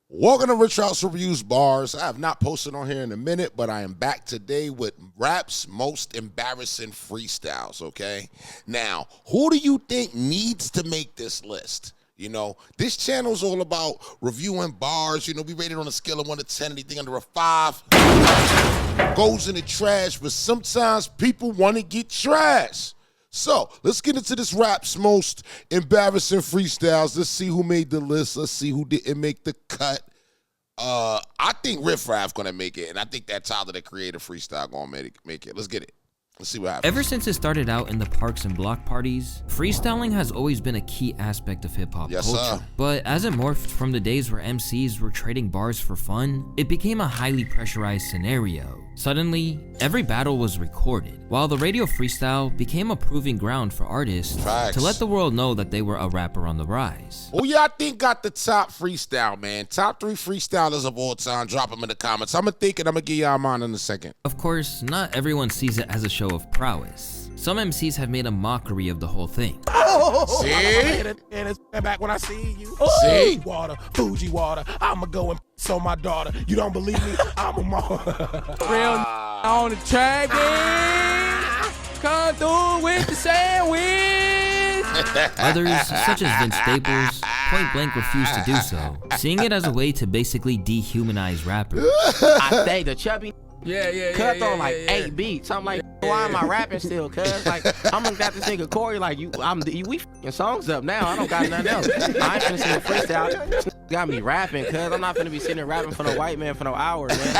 Welcome to Rich House Reviews Bars. I have not posted on here in a minute, but I am back today with rap's most embarrassing freestyles, okay? Now, who do you think needs to make this list? You know, this channel is all about reviewing bars. You know, we rated on a scale of 1 to 10. Anything under a 5 goes in the trash, but sometimes people want to get trash. So let's get into this rap's most embarrassing freestyles. Let's see who made the list. Let's see who didn't make the cut. I think Riff Raff gonna make it, and I think that Tyler, the creator freestyle, gonna make it. Let's get it. Let's see what happens. Ever since it started out in the parks and block parties, freestyling has always been a key aspect of hip-hop culture. Sir. But as it morphed from the days where MCs were trading bars for fun, it became a highly pressurized scenario. Suddenly, every battle was recorded, while the radio freestyle became a proving ground for artists to let the world know that they were a rapper on the rise. Who y'all think got the top freestyle, man? Top 3 freestylers of all time. Drop them in the comments. I'm gonna give y'all mine in a second. Of course, not everyone sees it as a show of prowess. Some MCs have made a mockery of the whole thing. See? And it's back when I see you. See? Water, Fuji water. I'ma go and so my daughter. You don't believe me? I'm a mom. Real on the track, come through with the sandwich. Others, such as Vince Staples, point blank refused to do so, seeing it as a way to basically dehumanize rappers. I say the chubby cut on like 8 beats. I'm like, why am I rapping still? Cause like I'm looking at this nigga Corey like we f***ing songs up now. I don't got nothing else. I ain't finna sing a freestyle. Got me rapping, cuz I'm not finna be sitting there rapping for no white man for no hours, man.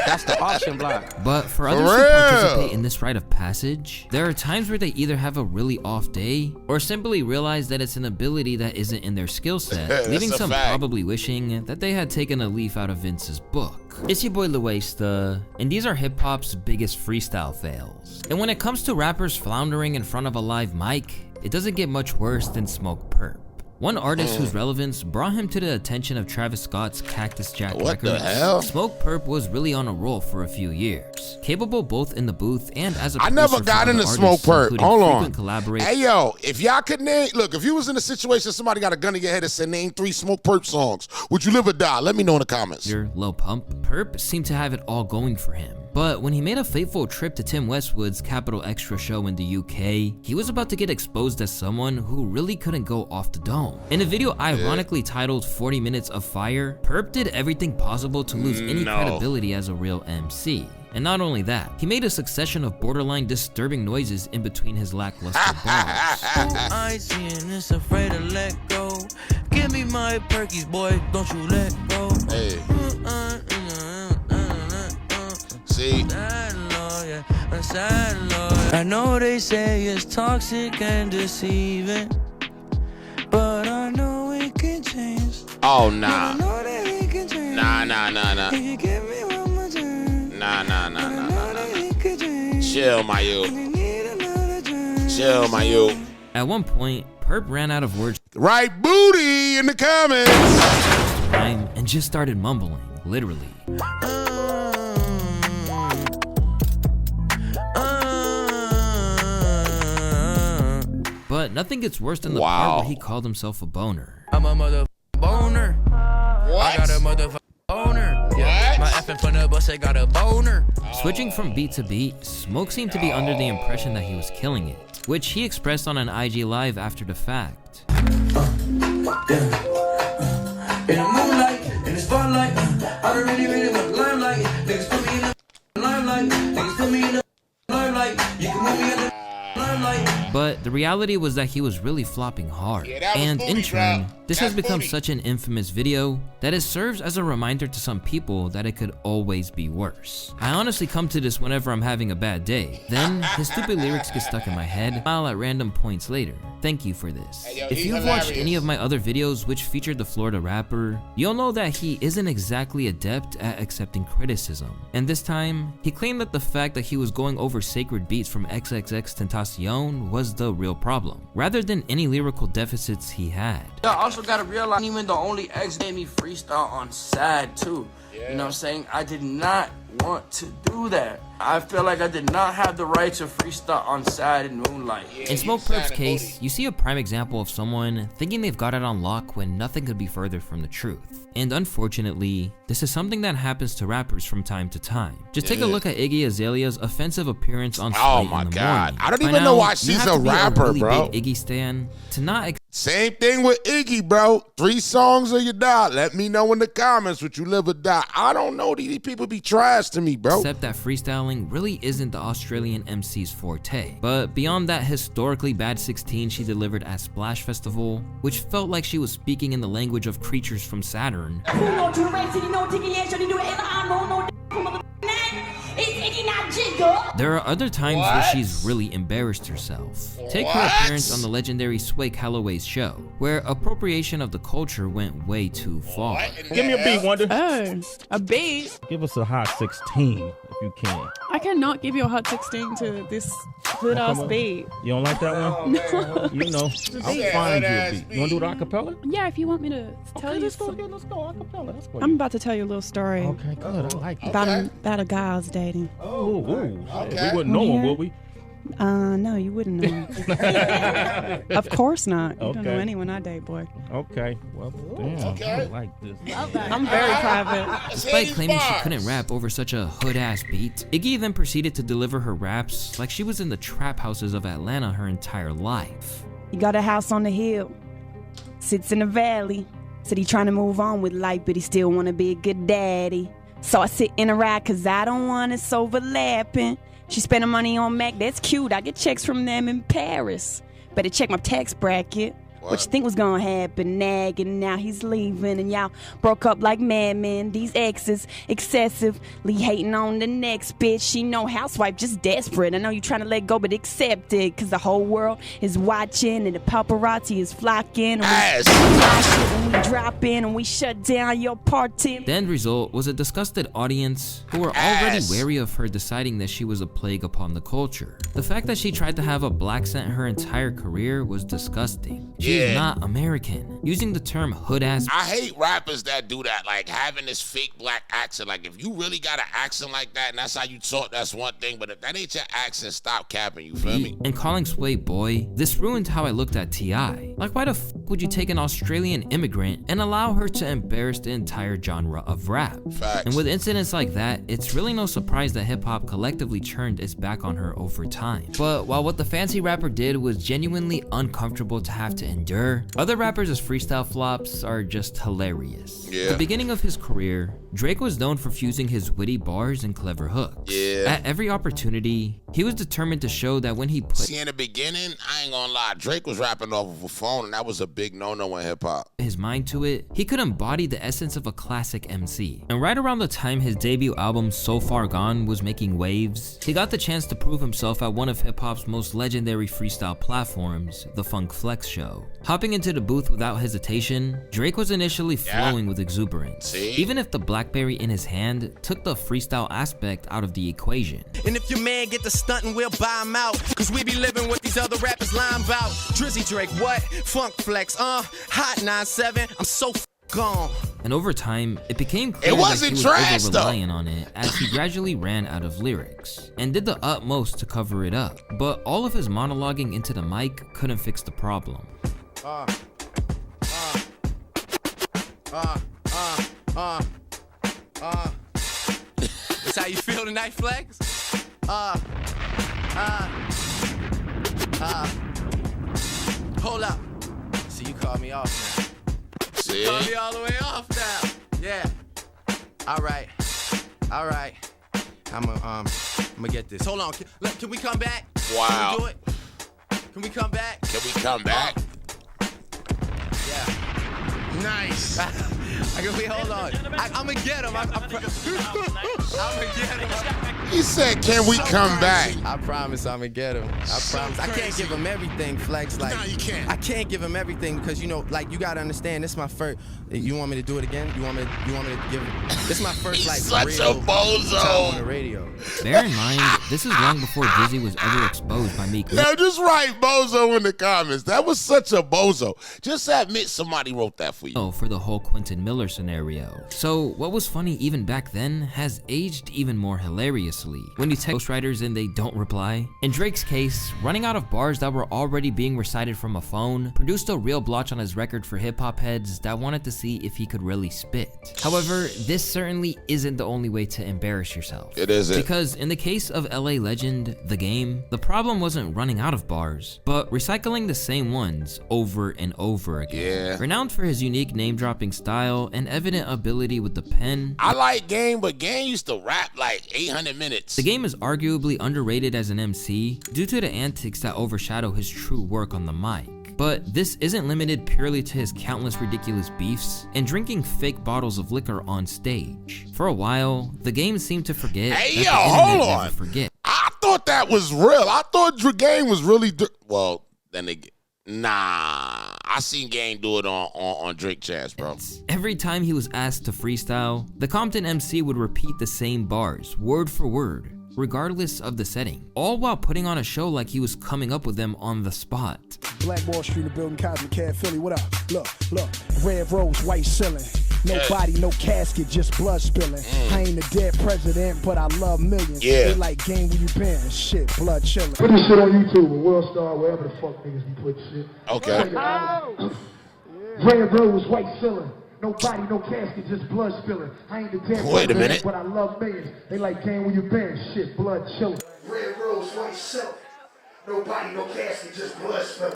That's the auction block. But for others who participate in this rite of passage, there are times where they either have a really off day or simply realize that it's an ability that isn't in their skill set, leaving some probably wishing that they had taken a leaf out of Vince's book. It's your boy Leray, and these are hip-hop's biggest freestyle fails. And when it comes to rappers floundering in front of a live mic, it doesn't get much worse than SmokePurpp. One artist whose relevance brought him to the attention of Travis Scott's Cactus Jack Records, SmokePurpp was really on a roll for a few years, capable both in the booth and as a producer. I never got into SmokePurpp. Hold on. Hey yo, if y'all could name, look, if you was in a situation somebody got a gun to your head and said name 3 SmokePurpp songs, would you live or die? Let me know in the comments. Lil Pump. Purpp seemed to have it all going for him. But when he made a fateful trip to Tim Westwood's Capital Extra show in the UK, he was about to get exposed as someone who really couldn't go off the dome. In a video ironically titled 40 Minutes of Fire, Purpp did everything possible to lose any credibility as a real MC. And not only that, he made a succession of borderline disturbing noises in between his lackluster bars. I ain't seeing this, afraid to let go. Give me my perkies, boy, don't you let go. Hey. See? I know they say it's toxic and deceiving, but I know it can change. Oh, nah. Nah. Nah. You give me one more turn. Nah. Chill, my youth. Chill, my youth. At one point, Purpp ran out of words. Right booty in the comments. And just started mumbling, literally. But nothing gets worse than the part where he called himself a boner. I'm a motherfucking boner. What? I got a motherfucking boner. What? My effing from the bus, I got a boner. Switching from beat to beat, Smoke seemed to be under the impression that he was killing it, which he expressed on an IG Live after the fact. In the moonlight, in the spotlight, I don't really want the limelight. Niggas put me in the limelight. Niggas put me in the limelight. You can move me in the limelight. But the reality was that he was really flopping hard. And in turn, this has become such an infamous video that it serves as a reminder to some people that it could always be worse. I honestly come to this whenever I'm having a bad day. Then his stupid lyrics get stuck in my head, while at random points later. Thank you for this. If you've watched any of my other videos which featured the Florida rapper, you'll know that he isn't exactly adept at accepting criticism. And this time, he claimed that the fact that he was going over sacred beats from XXXTentacion was the real problem, rather than any lyrical deficits he had. I also gotta realize even the only X made me freestyle on sad too. You know what I'm saying? I did not want to do that. I feel like I did not have the right to freestyle on Saturday Moonlight. In SmokePurpp's case, you see a prime example of someone thinking they've got it on lock when nothing could be further from the truth. And unfortunately, this is something that happens to rappers from time to time. Just take a look at Iggy Azalea's offensive appearance on Slate in the morning. I don't even know why she's a rapper, really bro. Big Iggy stan to not Same thing with Iggy, bro. 3 songs or you die. Let me know in the comments what you live or die. I don't know. These people be trash to me, bro. Except that freestyling really isn't the Australian MC's forte. But beyond that historically bad 16 she delivered at Splash Festival, which felt like she was speaking in the language of creatures from Saturn. There are other times where she's really embarrassed herself. Take her appearance on the legendary Swake Holloway's show, where appropriation of the culture went way too far. Give me a beat, Wonder. Oh, a beat? Give us a hot 16 if you can. I cannot give you a hot 16 to this hood-ass beat. You don't like that one? No. You know, I'll find you a beat. You want to do the acapella? Yeah, if you want me to tell you Let's go acapella. That's what I'm about to tell you a little story. Okay, good. I like it. About a guy I was dating. Oh, we wouldn't know him, would we? No, you wouldn't know him. Of course not. You don't know Okay. anyone I date, boy. Okay, well, damn, I like this. I'm very private. Despite claiming she couldn't rap over such a hood-ass beat, Iggy then proceeded to deliver her raps like she was in the trap houses of Atlanta her entire life. He got a house on the hill, sits in the valley. Said he trying to move on with life, but he still want to be a good daddy. So I sit in a ride cause I don't want us overlapping. She spending money on Mac, that's cute. I get checks from them in Paris. Better check my tax bracket. What you think was gonna happen? Nagging, now he's leaving, and y'all broke up like madmen. These exes excessively hating on the next bitch. She no housewife, just desperate. I know you trying to let go, but accept it, cause the whole world is watching and the paparazzi is flocking. And we drop in and we shut down your party. The end result was a disgusted audience who were already wary of her deciding that she was a plague upon the culture. The fact that she tried to have a black scent her entire career was disgusting. She's not American. Using the term hood ass. I hate rappers that do that, like having this fake black accent. Like if you really got an accent like that and that's how you talk, that's one thing. But if that ain't your accent, stop capping, you feel me? And calling Sway boy, this ruined how I looked at T.I. Like why the f would you take an Australian immigrant and allow her to embarrass the entire genre of rap? Facts. And with incidents like that, it's really no surprise that hip hop collectively turned its back on her over time. But while what the fancy rapper did was genuinely uncomfortable to have to endure, other rappers' freestyle flops are just hilarious. The beginning of his career, Drake was known for fusing his witty bars and clever hooks. At every opportunity, he was determined to show that when he put See, in the beginning, I ain't gonna lie, Drake was rapping off of a phone, and that was a big no-no in hip-hop. his mind to it, he could embody the essence of a classic MC. And right around the time his debut album So Far Gone was making waves, he got the chance to prove himself at one of hip-hop's most legendary freestyle platforms, the Funk Flex Show. Hopping into the booth without hesitation, Drake was initially flowing with exuberance, even if the Blackberry in his hand took the freestyle aspect out of the equation. And if your man get the stuntin', we'll buy him out, cause we be living what these other rappers lying about. Drizzy Drake, what? Funk Flex, hot 9-7, I'm so gone. And over time, it became clear that he was over-relying on it as he gradually ran out of lyrics, and did the utmost to cover it up. But all of his monologuing into the mic couldn't fix the problem. That's how you feel tonight, Flex? Hold up. See, you called me off now. See? You called me all the way off now. Yeah. All right. I'm gonna get this. Hold on. Can we come back? Wow. Can we do it? Can we come back? Can we come back? Yeah. Nice. Hold on. I'm gonna get him. I'm gonna get him. He said, "Can we come back?" I promise I'm gonna get him. I promise. I can't give him everything, Flex. Like, no, you can't. I can't give him everything because, you know, like, you gotta understand. This is my first. You want me to do it again? You want me to give him? This is my first like Such real a bozo. time on the radio. Bear in mind, this is long before Drizzy was ever exposed by Meek Mill. Now just write bozo in the comments. That was such a bozo. Just admit somebody wrote that for you. For the whole Quentin Miller scenario. So what was funny even back then has aged even more hilariously. When you text ghostwriters and they don't reply. In Drake's case, running out of bars that were already being recited from a phone produced a real blotch on his record for hip-hop heads that wanted to see if he could really spit. However, this certainly isn't the only way to embarrass yourself. It isn't. Because in the case of LA legend, The Game, the problem wasn't running out of bars, but recycling the same ones over and over again. Yeah. Renowned for his unique name-dropping style and evident ability with the pen, I like Game, but Game used to rap like 800 minutes. The Game is arguably underrated as an MC due to the antics that overshadow his true work on the mic. But this isn't limited purely to his countless ridiculous beefs and drinking fake bottles of liquor on stage. For a while, The Game seemed to forget Hey, that yo, the hold internet on. never forget. I thought that was real. I thought Game was really well. Then again, nah, I seen Game do it on Drink Chats, bro. Every time he was asked to freestyle, the Compton MC would repeat the same bars, word for word, regardless of the setting, all while putting on a show like he was coming up with them on the spot. Black Wall Street, the building, Cosmic Cat, Philly, what up? Look, red rose, white ceiling. No body, no casket, just blood spilling. I ain't a dead president, but I love millions. They like Game where you been, shit, blood chilling. Put this shit on YouTube, or World Star, wherever the fuck niggas be putting shit. Okay. Red rose, white ceiling. No body, no casket, just blood spilling. I ain't the dead president, but I love millions. They like Game where you been, shit, blood chilling. Red rose, white ceiling. No body, no casket, just blood spilling.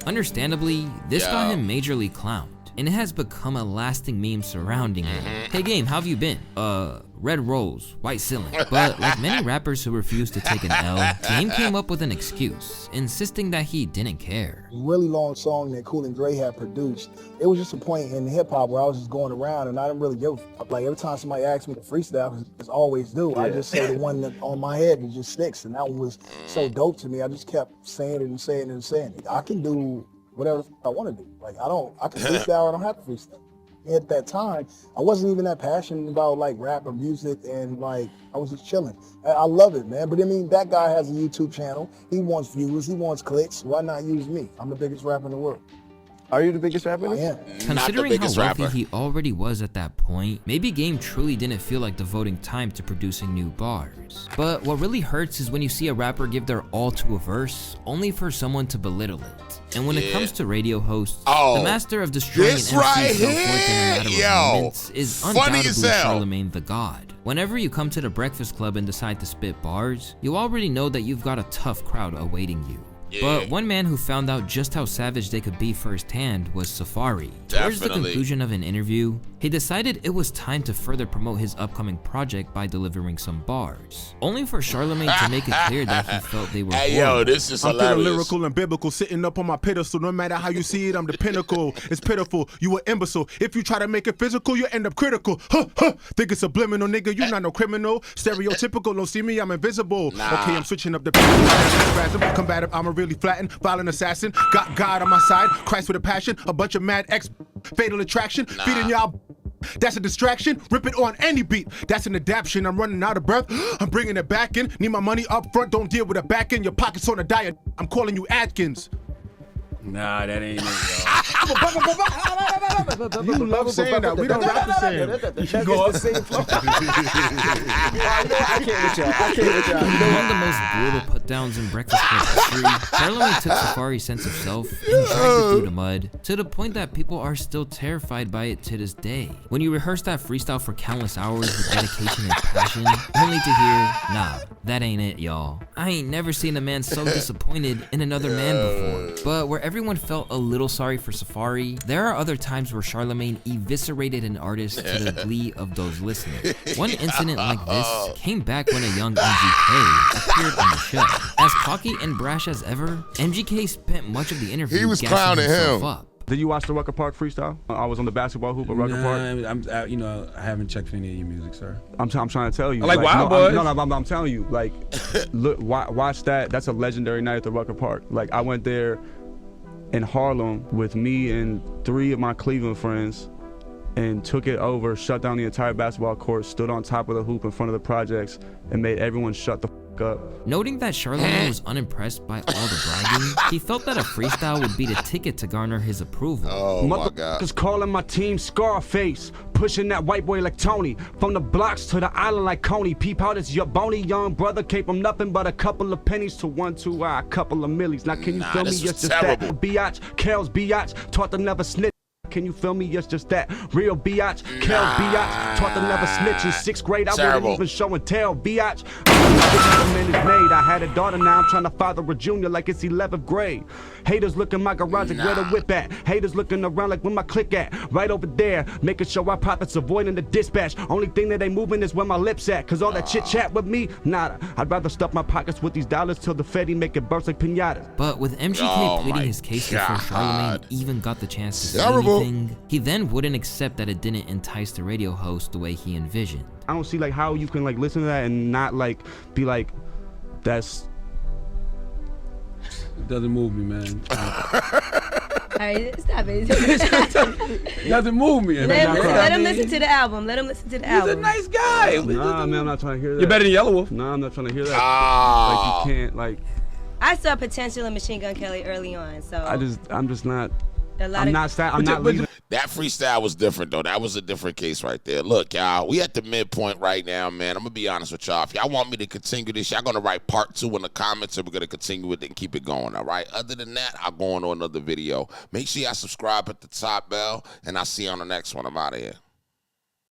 Understandably, this got him majorly clowned, and it has become a lasting meme surrounding him. Hey Game, how have you been? Red rose, white ceiling. But like many rappers who refuse to take an L, Game came up with an excuse, insisting that he didn't care. Really long song that Cool and Dre had produced. It was just a point in hip hop where I was just going around and I didn't really give a fuck. Like every time somebody asked me to freestyle, as I always do, I just say the one that on my head and just sticks. And that one was so dope to me. I just kept saying it and saying it and saying it. I can do whatever I want to do. Like I can freestyle, I don't have to freestyle. At that time, I wasn't even that passionate about like rap or music, and like I was just chilling. I love it, man. But I mean, that guy has a YouTube channel. He wants views, he wants clicks. Why not use me? I'm the biggest rapper in the world. Are you the biggest rapper? I am. Considering how wealthy he already was at that point, maybe Game truly didn't feel like devoting time to producing new bars. But what really hurts is when you see a rapper give their all to a verse, only for someone to belittle it. And when it comes to radio hosts, the master of destroying an MC's self-worth in a matter of moments is undoubtedly Charlamagne the God. Whenever you come to the Breakfast Club and decide to spit bars, you already know that you've got a tough crowd awaiting you. But one man who found out just how savage they could be firsthand was Safaree. Towards the conclusion of an interview, he decided it was time to further promote his upcoming project by delivering some bars, only for Charlamagne to make it clear that he felt they were yo, this is hilarious. I'm feeling lyrical and biblical, sitting up on my pedestal. No matter how you see it, I'm the pinnacle. It's pitiful, you an imbecile. If you try to make it physical, you end up critical. Think it's subliminal, nigga, you not no criminal. Stereotypical, don't see me, I'm invisible. Okay, I'm switching up the combative, I'm a really flattened, violent assassin. Got God on my side, Christ with a passion. A bunch of mad fatal attraction. Feeding y'all, that's a distraction. Rip it on any beat, that's an adaption. I'm running out of breath, I'm bringing it back in. Need my money up front, don't deal with a back end. Your pockets on a diet, I'm calling you Atkins. Nah, that ain't it, y'all. You love saying that. We don't rap the same. You go up. One of the most brutal put-downs in Breakfast Club history, Charlamagne took Safaree's sense of self and dragged it through the mud, to the point that people are still terrified by it to this day. When you rehearse that freestyle for countless hours with dedication and passion, only to hear, nah, that ain't it, y'all. I ain't never seen a man so disappointed in another man before. But where everyone felt a little sorry for Safaree, there are other times where Charlamagne eviscerated an artist to the glee of those listening. One incident like this came back when a young MGK appeared on the show. As cocky and brash as ever, MGK spent much of the interview gassing himself up. Did you watch the Rucker Park freestyle? I was on the basketball hoop at Rucker Park. I haven't checked for any of your music, sir. I'm trying to tell you. Like Wild Boys. I'm telling you. Like, look, watch that. That's a legendary night at the Rucker Park. Like, I went there in Harlem with me and 3 of my Cleveland friends and took it over, shut down the entire basketball court, stood on top of the hoop in front of the projects, and made everyone shut the f up. Noting that Charlamagne was unimpressed by all the bragging, he felt that a freestyle would be the ticket to garner his approval. Oh my God. Motherfuckers calling my team Scarface, pushing that white boy like Tony, from the blocks to the island like Coney. Peep out, it's your bony young brother, came from nothing but a couple of pennies to 1, 2, a couple of millies. Now can you feel me? Yes, just terrible. That biatch, Kel's biatch, taught to never snitch. Can you feel me? Yes, just that. Real biatch, Kel biatch, taught to never snitch. In 6th grade, I wouldn't even show and tell biatch. I had a daughter, now I'm trying to father a junior like it's 11th grade. Haters look in my garage like where the whip at. Haters looking around like where my click at. Right over there, making sure our profits avoiding the dispatch. Only thing that they moving is where my lips at. Cause all that chit chat with me, nada. I'd rather stuff my pockets with these dollars till the Fetty make it burst like pinatas. But with MGK pleading his case before Charlamagne even got the chance to say anything, he then wouldn't accept that it didn't entice the radio host the way he envisioned. I don't see like how you can like listen to that and not like be like, that's. It doesn't move me, man. Alright, stop it. It doesn't move me. Let him listen to the album. Let him listen to the album. He's a nice guy. Nah, man, I'm not trying to hear that. You're better than Yellow Wolf. Nah, I'm not trying to hear that. Like, you can't, like. I saw potential in Machine Gun Kelly early on, so. I'm just not. I'm not leaving. That freestyle was different, though. That was a different case right there. Look, y'all, we at the midpoint right now, man. I'm going to be honest with y'all. If y'all want me to continue this, y'all going to write part 2 in the comments, and we're going to continue with it and keep it going, all right? Other than that, I'll go on to another video. Make sure y'all subscribe at the top bell, and I'll see you on the next one. I'm out of here.